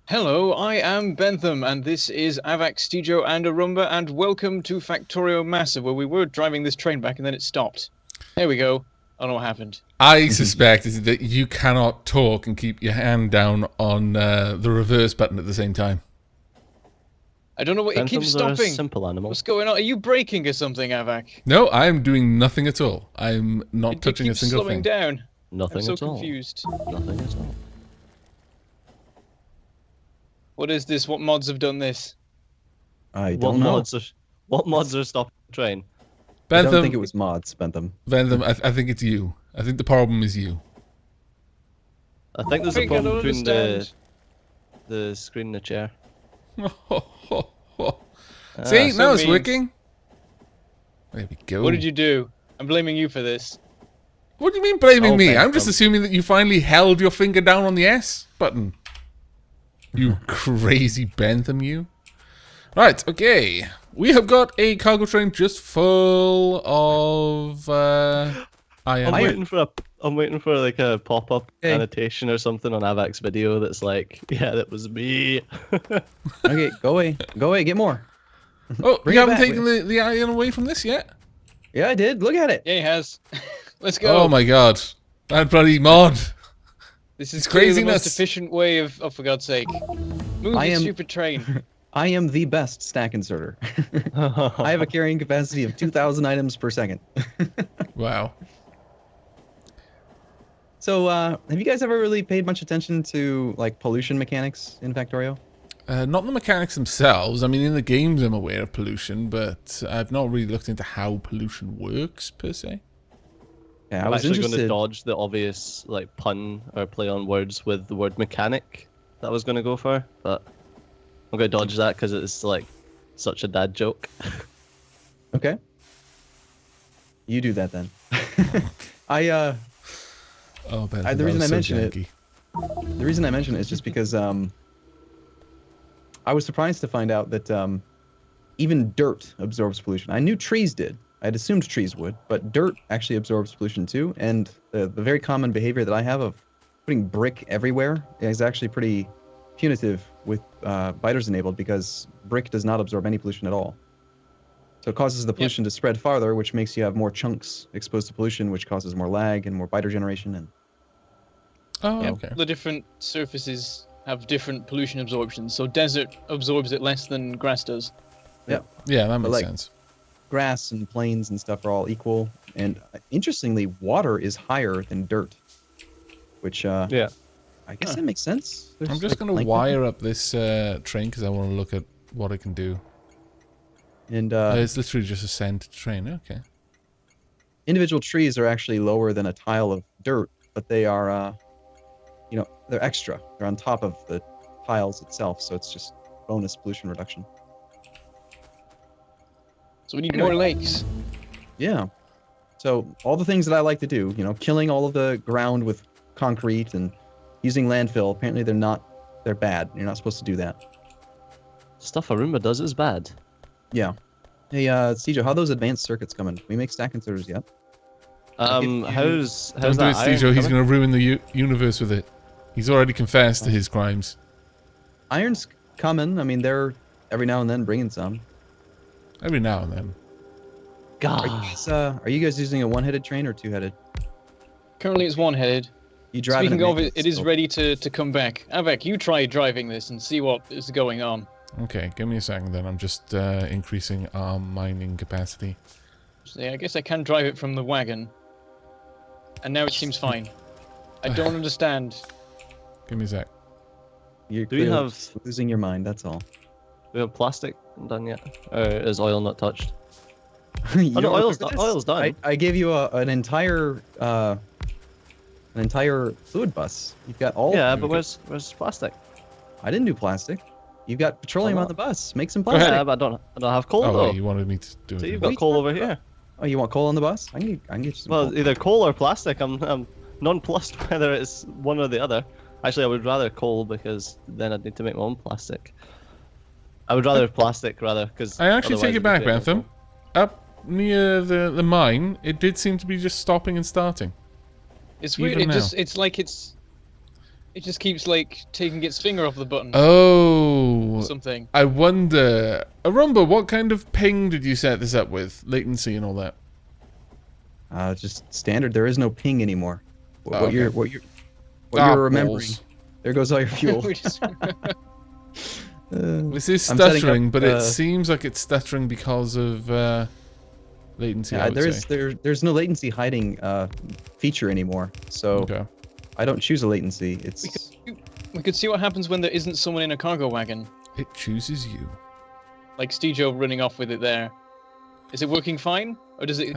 Hello, I am Bentham, and this is Aavak, Steejo, and Arumba, and welcome to Factorio MASA, where we were driving this train back and then it stopped. There we go. I don't know what happened. I suspect is that you cannot talk and keep your hand down on the reverse button at the same time. I don't know what it keeps stopping. A simple animal. What's going on? Are you braking or something, Aavak? No, I am doing nothing at all. I'm not touching a single slowing thing. down. Nothing I'm so at all. confused. Nothing at all. What is this? What mods have done this? I don't know. What mods are stopping the train? I don't Bentham, think it was mods, Bentham. Bentham, I think it's you. I think the problem is you. I think there's a I don't problem between understand. the screen and the chair. See, so now it's mean. working. There we go. What did you do? I'm blaming you for this. What do you mean blaming Oh, me? Bentham. I'm just assuming that you finally held your finger down on the S button. You crazy Bentham, you. Right, okay. We have got a cargo train just full of iron. I'm waiting for like a pop-up annotation or something on Aavak's video that's like, yeah, that was me. Okay, go away, get more. Oh, Bring you it haven't back. taken the iron away from this yet? Yeah, I did. Look at it. Yeah, he has. Let's go. Oh my god. That bloody mod. This is it's clearly the most craziness. efficient way of... Oh, for God's sake. Move I you am- stupid train. I am the best stack inserter. I have a carrying capacity of 2,000 items per second. Wow. So, have you guys ever really paid much attention to like pollution mechanics in Factorio? Not the mechanics themselves. I mean, in the games I'm aware of pollution, but I've not really looked into how pollution works, per se. Yeah, I I'm was actually going to interested. dodge the obvious like pun or play on words with the word mechanic that I was going to go for, but I'm going to dodge that because it's like such a dad joke. Okay. You do that then. Oh, Ben, the reason I mention it- The reason I mention it is just because I was surprised to find out that even dirt absorbs pollution. I knew trees did. I'd assumed trees would, but dirt actually absorbs pollution too. And the very common behavior that I have of putting brick everywhere is actually pretty punitive with biters enabled because brick does not absorb any pollution at all. So it causes the pollution to spread farther, which makes you have more chunks exposed to pollution, which causes more lag and more biter generation. And Oh, Yeah, okay. the different surfaces have different pollution absorptions. So desert absorbs it less than grass does. Yeah, that makes like- sense. grass and plains and stuff are all equal. And interestingly, water is higher than dirt, which Yeah. I guess that makes sense. I'm There's, just like, going to length wire up this train because I want to look at what it can do. and It's literally just a sand train. Okay. individual trees are actually lower than a tile of dirt, but they are, they're extra. They're on top of the tiles itself, so it's just bonus pollution reduction. So we need more lakes. Yeah. So all the things that I like to do, killing all of the ground with concrete and using landfill, apparently they're bad. You're not supposed to do that. Stuff Arumba does is bad. Yeah. Hey, Steejo, how are those advanced circuits coming? We make stack inserters yet? How's Don't that do it, iron Steejo. He's coming? going to ruin the universe with it. He's already confessed to his crimes. Iron's coming. I mean, they're every now and then bringing some. Every now and then. God. Are you guys using a one-headed train or two-headed? Currently it's one-headed. You drive Speaking it at of, it is maintenance, ready to come back. Aavak, you try driving this and see what is going on. Okay, give me a second then. I'm just increasing our mining capacity. So, yeah, I guess I can drive it from the wagon. And now it seems fine. I don't understand. Give me a sec. You're Do we clearly have- losing your mind? That's all. We have plastic done yet? Or is oil not touched? You Oh no, don't oil's remember done. this? Oil's done. I gave you an entire fluid bus. You've got all. Yeah, but where's plastic? I didn't do plastic. You've got petroleum Oh, on the bus. Make some ahead. plastic. Yeah, but I don't have coal Oh, though. wait, you wanted me to do So it. you've What are got you coal talking over here. Oh, you want coal on the bus? I can get you some. Well, coal. either coal or plastic. I'm nonplussed whether it's one or the other. Actually, I would rather coal because then I'd need to make my own plastic. I would rather plastic rather because. I actually take it back, Bentham. Up near the mine, it did seem to be just stopping and starting. It's weird. Even It's like it's It just keeps like taking its finger off the button Oh. or something. I wonder. Arumba, what kind of ping did you set this up with? Latency and all that? Just standard. There is no ping anymore. What Okay. you're remembering. Balls. There goes all your fuel. We just- This is I'm setting stuttering, up, but it seems like it's stuttering because of latency. I would say. there's no latency hiding feature anymore. So Okay. I don't choose a latency. It's we could see what happens when there isn't someone in a cargo wagon, It chooses you. like Steejo running off with it there. Is it working fine, or does it?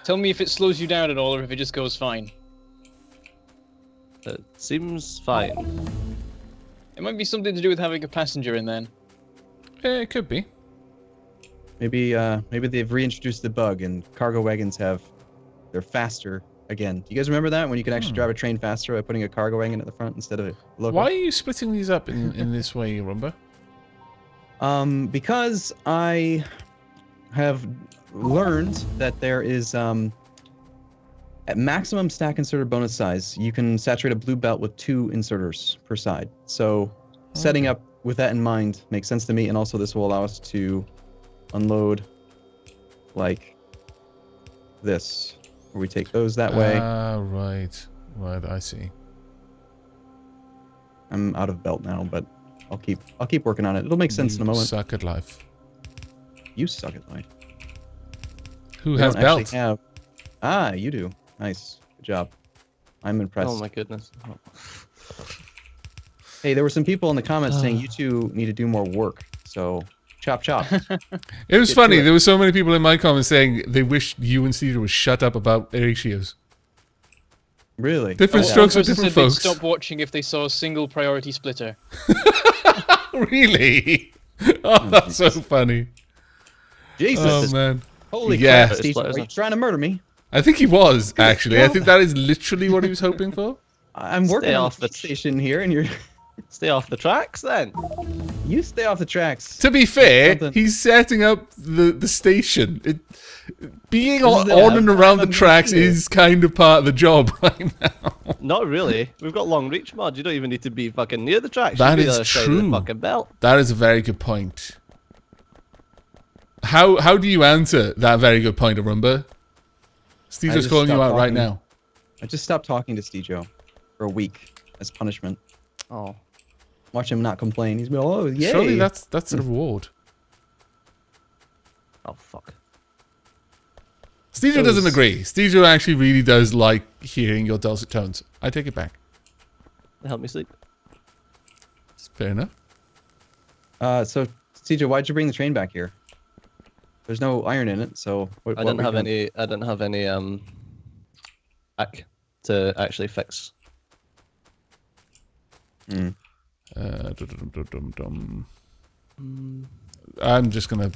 Tell me if it slows you down at all, or if it just goes fine. It seems fine. It might be something to do with having a passenger in then. It could be. maybe they've reintroduced the bug and cargo wagons they're faster again. Do you guys remember that when you can actually drive a train faster by putting a cargo wagon at the front instead of a loco? Why are you splitting these up in this way, Rumba? Because I have learned that there is at maximum stack inserter bonus size, you can saturate a blue belt with 2 inserters per side. So setting up with that in mind makes sense to me, and also this will allow us to unload like this, where we take those that way. Ah, right. Right, I see. I'm out of belt now, but I'll keep working on it. It'll make sense in a moment. Suck at life. You suck at life. Who We has don't actually belt? have. You do. Nice. Good job. I'm impressed. Oh my goodness. Hey, there were some people in the comments saying you two need to do more work. So, chop chop. It was Get funny. to it. There were so many people in my comments saying they wish you and Steejo would shut up about ratios. Really? Different Oh, yeah. strokes for One person different said they'd folks. stop watching if they saw a single priority splitter. Really? Oh, that's so funny. Jesus. Oh man. Holy Yeah. crap, Steve. Are you trying to murder me? I think he was actually. I think that is literally what he was hoping for. I'm working on off the the station here, and you're... Stay off the tracks then. You stay off the tracks. To be fair, Something. he's setting up the station. Being This is on and around the I'm tracks here. is kind of part of the job right now. Not really. We've got long reach mod. You don't even need to be fucking near the tracks. That You can be is the other side of true. the fucking belt. That is a very good point. How do you answer that very good point, Arumba? Steve's just calling you stopped out right talking. now. I just stopped talking to Steejo for a week as punishment. Oh. Watch him not complain. He's like, oh, yay. Surely that's a reward. Oh fuck. Steejo doesn't agree. Steejo actually really does like hearing your dulcet tones. I take it back. Help me sleep. It's fair enough. So, Steejo, why'd you bring the train back here? There's no iron in it, so... What, I what didn't were you have doing? any. I didn't have any back to actually fix. Hmm. Dum-dum-dum-dum. I'm just gonna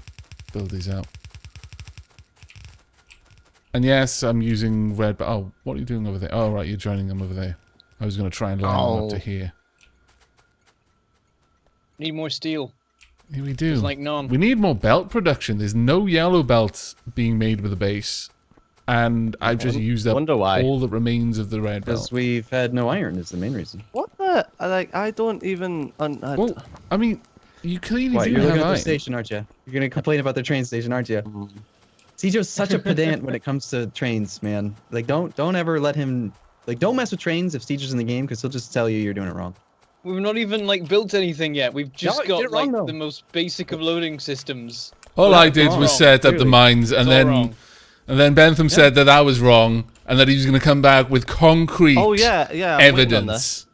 build these out. And yes, I'm using red. But oh, what are you doing over there? Oh, right, you're joining them over there. I was gonna try and line them up to Oh. here. Need more steel. Here we do. There's like none. We need more belt production. There's no yellow belts being made with the base, and I've just used up Wonder why. all that remains of the red Because belt. we've had no iron is the main reason. What the? I don't even. Well, I mean, you clearly What, do you're have looking at the iron. station, aren't you? You're going to complain about the train station, aren't you? Steejo's such a pedant when it comes to trains, man. Like, don't ever let him... Like, don't mess with trains if Steejo's in the game, because he'll just tell you you're doing it wrong. We've not even like built anything yet. We've just No, you did got it wrong, like though. the most basic of loading systems. All Well, I that's did wrong, was set up the clearly. mines, and It's all then wrong. Bentham said that I was wrong, and that he was going to come back with concrete Oh yeah, yeah. I'm waiting on this. evidence.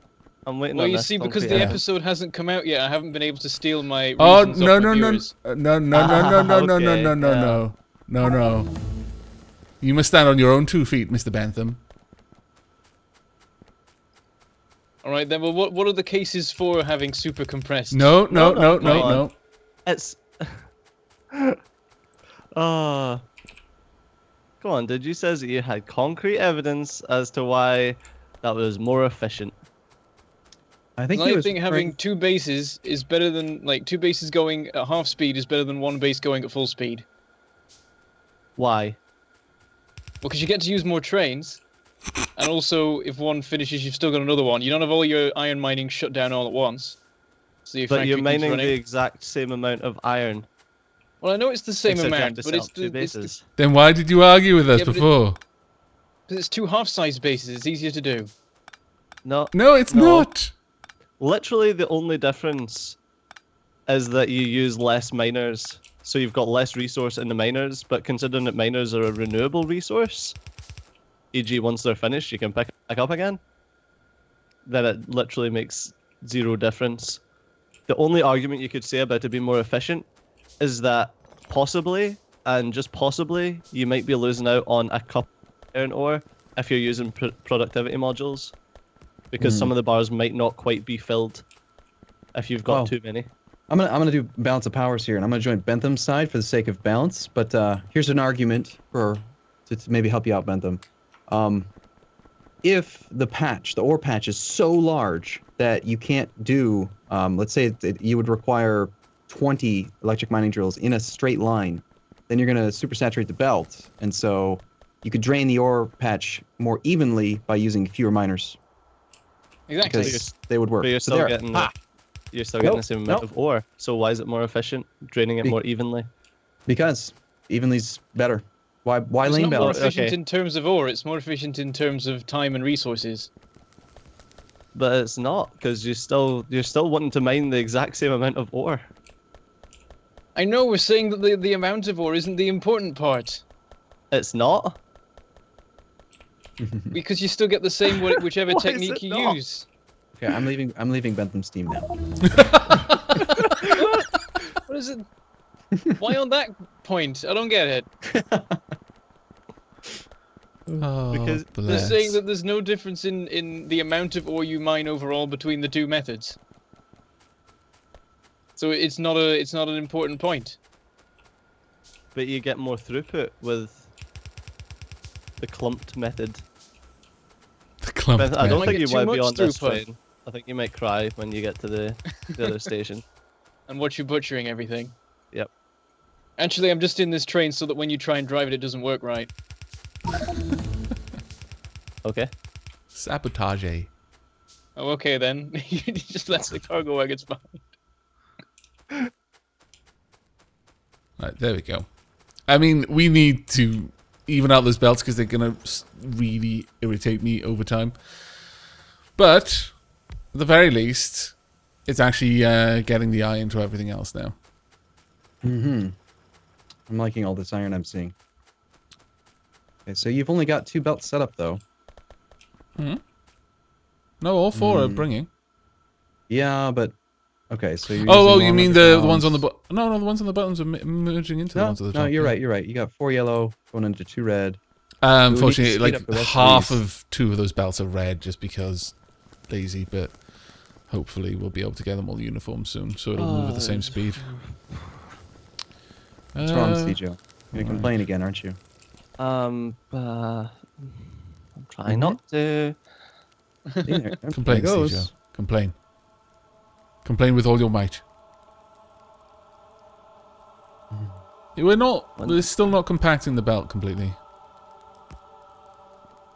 I'm waiting Well, on you this. see, because the concrete. episode hasn't come out yet, I haven't been able to steal my. Oh reasons no off no my no viewers. no no no no no no Okay, no no yeah. no no no! You must stand on your own 2 feet, Mr. Bentham. All right then. Well, what are the cases for having super compressed? No no no No, no no, no. It's. Come on, did you says that you had concrete evidence as to why that was more efficient? I think I he was think having referring- 2 bases is better than like 2 bases going at half speed is better than 1 base going at full speed. Why? Well, because you get to use more trains. And also, if one finishes, you've still got another one. You don't have all your iron mining shut down all at once. So your But factory you're keeps mining running. the exact same amount of iron. Well, I know it's the same except you have amount, to but set it's up two the, bases. Then why did you argue with us Yeah, but before? because it's two half-size bases. It's easier to do. No, No, it's not. literally the only difference is that you use less miners. So you've got less resource in the miners, but considering that miners are a renewable resource, e.g. once they're finished you can pick up again, then it literally makes zero difference. The only argument you could say about it being more efficient is that possibly, and just possibly, you might be losing out on a couple of iron ore if you're using productivity modules, because some of the bars might not quite be filled if you've got Well, too many. I'm gonna do balance of powers here, and I'm gonna join Bentham's side for the sake of balance. But here's an argument to maybe help you out, Bentham. If the ore patch is so large that you can't do, let's say you would require 20 electric mining drills in a straight line, then you're gonna supersaturate the belt, and so you could drain the ore patch more evenly by using fewer miners. Exactly. Because they would work. But you're So still there. getting you're still Nope, getting the same amount nope. of ore. So why is it more efficient draining it more evenly? Because evenly's better. Why It's lane not more balance? efficient Okay. in terms of ore. It's more efficient in terms of time and resources. But it's not, because you're still wanting to mine the exact same amount of ore. I know we're saying that the amount of ore isn't the important part. It's not. Because you still get the same whichever Why is technique it you not? use. Okay, I'm leaving Bentham's team now. What is it? Why on that point? I don't get it. Oh, Because They're bless. saying that there's no difference in the amount of ore you mine overall between the two methods. So it's not an important point. but you get more throughput with the clumped method. The clump But I don't Might think get you too might be much on this throughput. train. I think you might cry when you get to the other station. And watch you butchering everything. Yep. Actually, I'm just in this train so that when you try and drive it, it doesn't work right. Okay. Sabotage. Oh, okay then. You just let the cargo wagons behind. Right, there we go. I mean, we need to even out those belts because they're going to really irritate me over time. But, at the very least, it's actually getting the eye into everything else now. Mm-hmm. I'm liking all this iron I'm seeing. Okay, so you've only got 2 belts set up, though. Hmm? No, all 4 are bringing. Yeah, but... Okay, so you're Oh, using you long mean the ones on the... undergrounds. No, the ones on the buttons are merging into the No, ones at the no, top. you're yeah. right, you're right. You got 4 yellow going into 2 red. Unfortunately, speed up like the rest of half these. of 2 of those belts are red just because lazy, but hopefully we'll be able to get them all uniform soon, so it'll move at the same speed. What's wrong, Steejo? You're gonna complain again, aren't you? I'm trying not to. See, there Complain, it goes. Steejo. Complain. Complain with all your might. We're still not compacting the belt completely.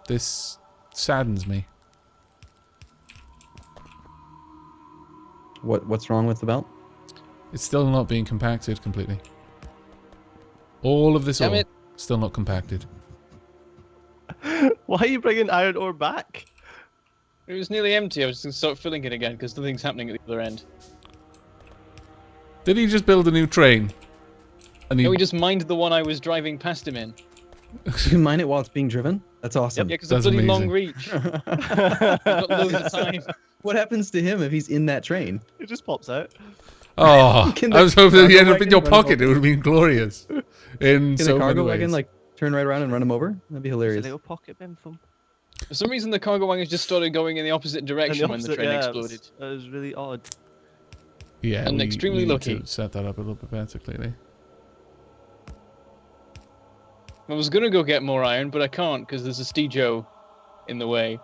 This saddens me. What's wrong with the belt? It's still not being compacted completely. All of this Damn ore, it. still not compacted. Why are you bringing iron ore back? It was nearly empty. I was going to start filling it again because nothing's happening at the other end. Did he just build a new train? And No, we just mined the one I was driving past him in. You can mine it while it's being driven? That's awesome. Yeah, because of That's bloody long amazing. reach. I've got loads of time. What happens to him if he's in that train? It just pops out. Oh, Can I the was hoping that he cargo ended up in your wagon run him pocket. It over? would have been glorious. In Can so the cargo many wagon ways. like turn right around and run him over? That'd be It's a hilarious. little pocket Bentham. For some reason, the cargo wagons just started going in the opposite direction when the train exploded. It was really odd. Yeah, and we extremely need lucky. to set that up a little bit better, clearly. I was gonna go get more iron, but I can't because there's a Steejo in the way.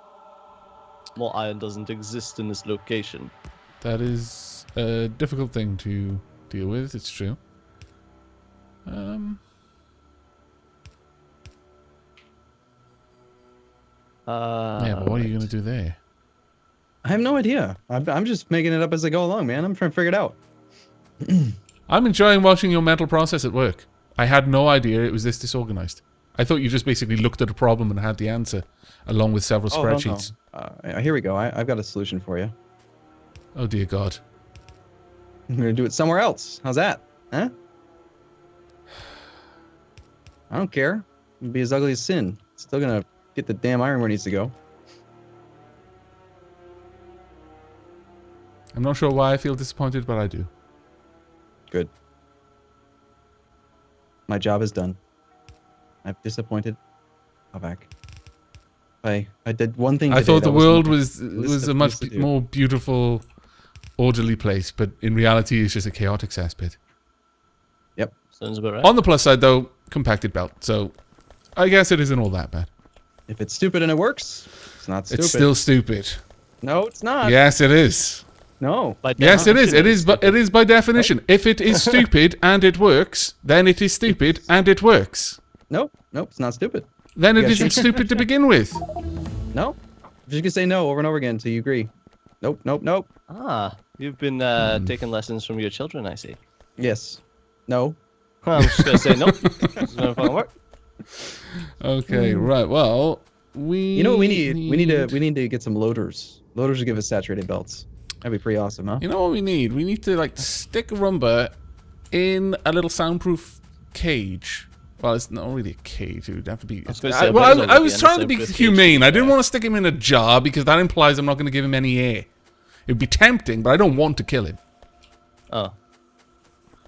More iron doesn't exist in this location. That is a difficult thing to deal with, it's true. Yeah, but what are you going to do there? I have no idea. I'm just making it up as I go along, man. I'm trying to figure it out. I'm enjoying watching your mental process at work. I had no idea it was this disorganized. I thought you just basically looked at a problem and had the answer, along with several spreadsheets. No. Here we go. I've got a solution for you. Oh dear God. I'm gonna do it somewhere else. How's that? Huh? I don't care. It'll be as ugly as sin. Still gonna get the damn iron where it needs to go. I'm not sure why I feel disappointed, but I do. Good. My job is done. I've disappointed Aavak. I did one thing I today thought the that world was was a much more beautiful, orderly place, but in reality it's just a chaotic cesspit. Yep. Sounds about right. On the plus side though, compacted belt, so I guess it isn't all that bad. If it's stupid and it works, it's not stupid. It's still stupid. No, it's not. Yes, it is. No. By Yes, it is. definition, It is. But it is by definition. If it is stupid and it works, then it is stupid and it works. Nope. Nope. It's not stupid. Then it Yeah, isn't sure. stupid to begin with. No. You're just gonna say no over and over again until you agree. Nope. Nope. Nope. Ah, you've been taking lessons from your children, I see. Yes. No. I'm just gonna say nope. It's not gonna work. Okay, right. Well, You know what we need? We need to get some loaders. Loaders to give us saturated belts. That'd be pretty awesome, huh? You know what we need? We need to like stick a rumba in a little soundproof cage. Well, it's not really a cage. It would have to be. was gonna say, I was trying to be soundproof cage, humane. I didn't yeah. want to stick him in a jar because that implies I'm not going to give him any air. It'd be tempting, but I don't want to kill him. Oh,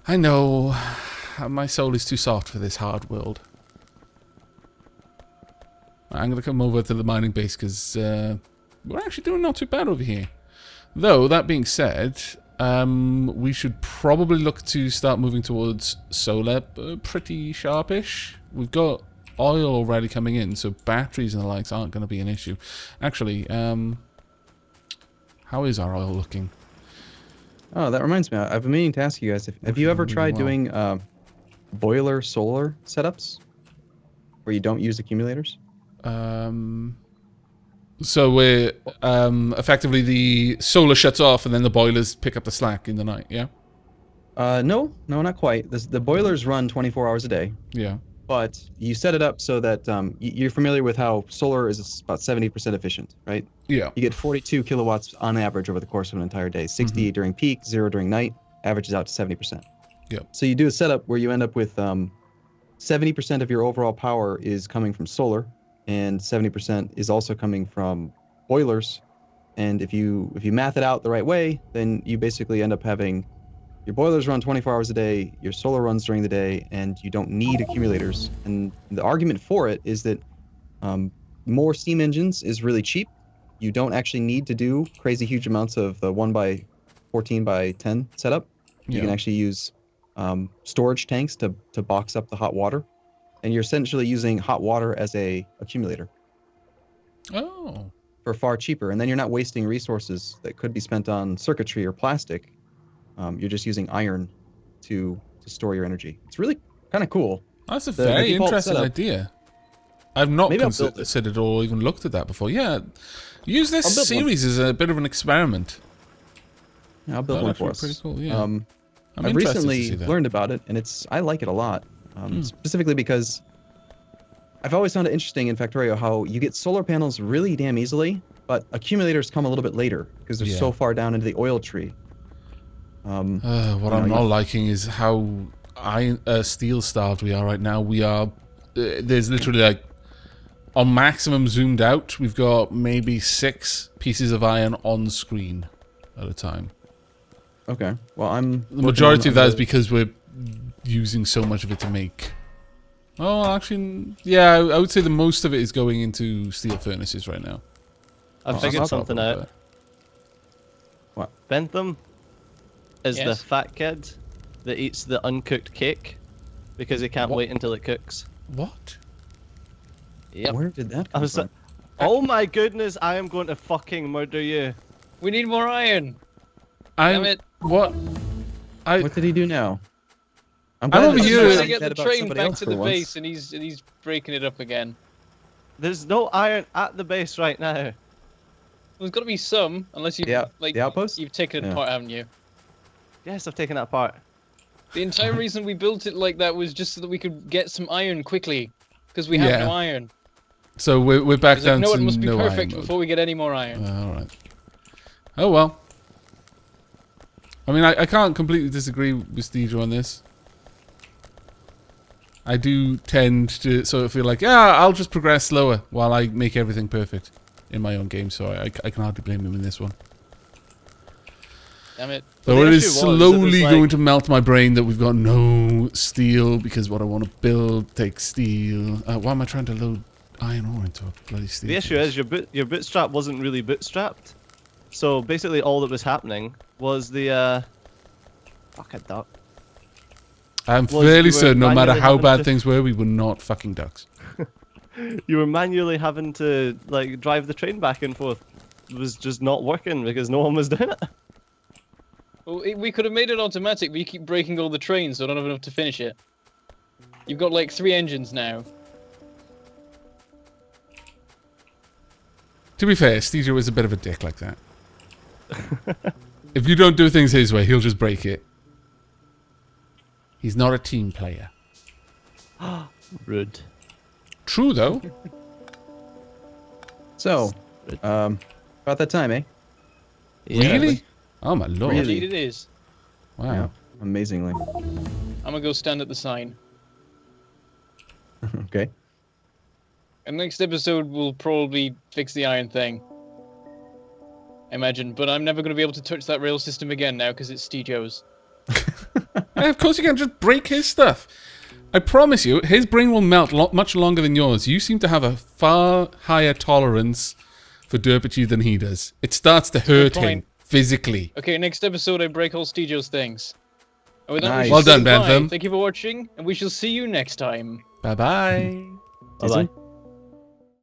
I know. My soul is too soft for this hard world. I'm going to come over to the mining base because we're actually doing not too bad over here. Though, that being said, we should probably look to start moving towards solar pretty sharpish. We've got oil already coming in, so batteries and the likes aren't going to be an issue. Actually, how is our oil looking? Oh, that reminds me. I've been meaning to ask you guys. Have you ever tried doing boiler solar setups where you don't use accumulators? So we're effectively the solar shuts off and then the boilers pick up the slack in the night, yeah? No, not quite. The boilers run 24 hours a day, Yeah. but you set it up so that you're familiar with how solar is about 70% efficient, right? Yeah. You get 42 kilowatts on average over the course of an entire day. 60 during peak, 0 during night, averages out to 70%. Yep. So you do a setup where you end up with 70% of your overall power is coming from solar, and 70% is also coming from boilers. And if you math it out the right way, then you basically end up having your boilers run 24 hours a day, your solar runs during the day, and you don't need accumulators. And the argument for it is that more steam engines is really cheap. You don't actually need to do crazy huge amounts of the 1x14x10 setup. You can actually use storage tanks to box up the hot water. And you're essentially using hot water as a accumulator Oh. for far cheaper. And then you're not wasting resources that could be spent on circuitry or plastic. You're just using iron to store your energy. It's really kind of cool. That's a The very default interesting setup- idea. I've not Maybe I'll build it. considered or even looked at that before. Yeah. Use this I'll build one. series as a bit of an experiment. Yeah, I'll build That'd one for actually be us. pretty cool, yeah. I'm interested to see recently that. learned about it, and I like it a lot. Specifically because I've always found it interesting in Factorio how you get solar panels really damn easily, but accumulators come a little bit later because they're so far down into the oil tree. What I'm not liking is how steel starved we are right now. We are there's literally like on maximum zoomed out, we've got maybe 6 pieces of iron on screen at a time. Okay, well The majority of that is because we're using so much of it to make. Oh, actually, yeah, I would say the most of it is going into steel furnaces right now. I figured something out. What? Bentham is the Yes? fat kid that eats the uncooked cake because he can't wait until it cooks. What? Yep. Where did that I come was from? like, oh my goodness, I am going to fucking murder you. We need more iron. Damn it. What? What did he do now? I'm over I'm here- trying I'm to get sad the about train somebody back else to for the once. base, and he's breaking it up again. There's no iron at the base right now. Well, there's got to be some, unless you've The outpost? you've taken it Yeah. apart, haven't you? Yes, I've taken that apart. The entire reason we built it like that was just so that we could get some iron quickly, because we have Yeah. no iron. So we're back It's like, down no, to it must be no perfect iron before we get any more iron. mode. All right. Oh well. I mean, I can't completely disagree with Steejo on this. I do tend to sort of feel like, yeah, I'll just progress slower while I make everything perfect in my own game, so I can hardly blame him in this one. Damn it. Though Well, it the is issue was that slowly there's, like- going to melt my brain that we've got no steel, because what I want to build takes steel. Why am I trying to load iron ore into a bloody steel? The issue is your bootstrap wasn't really bootstrapped. So basically all that was happening was the fuck a duck. I'm was fairly you were certain no matter manually how having bad to- things were, we were not fucking ducks. You were manually having to like drive the train back and forth. It was just not working because no one was doing it. Well, we could have made it automatic, but you keep breaking all the trains, so I don't have enough to finish it. You've got like 3 engines now. To be fair, Steejo is a bit of a dick like that. If you don't do things his way, he'll just break it. He's not a team player. Rude. True, though. So, about that time, eh? Really? Oh, my lord. Really? Indeed it is. Wow. Yeah, amazingly. I'm gonna go stand at the sign. Okay. And next episode we'll probably fix the iron thing. I imagine, but I'm never gonna be able to touch that rail system again now because it's Steejo's. Yeah, of course you can just break his stuff. I promise you, his brain will melt much longer than yours. You seem to have a far higher tolerance for derpitude than he does. It starts to hurt him point. physically. Okay, next episode I break all Steejo's things. And with that, we Nice. shall Well done, say goodbye. Bentham. Thank you for watching, and we shall see you next time. Bye-bye. Bye bye.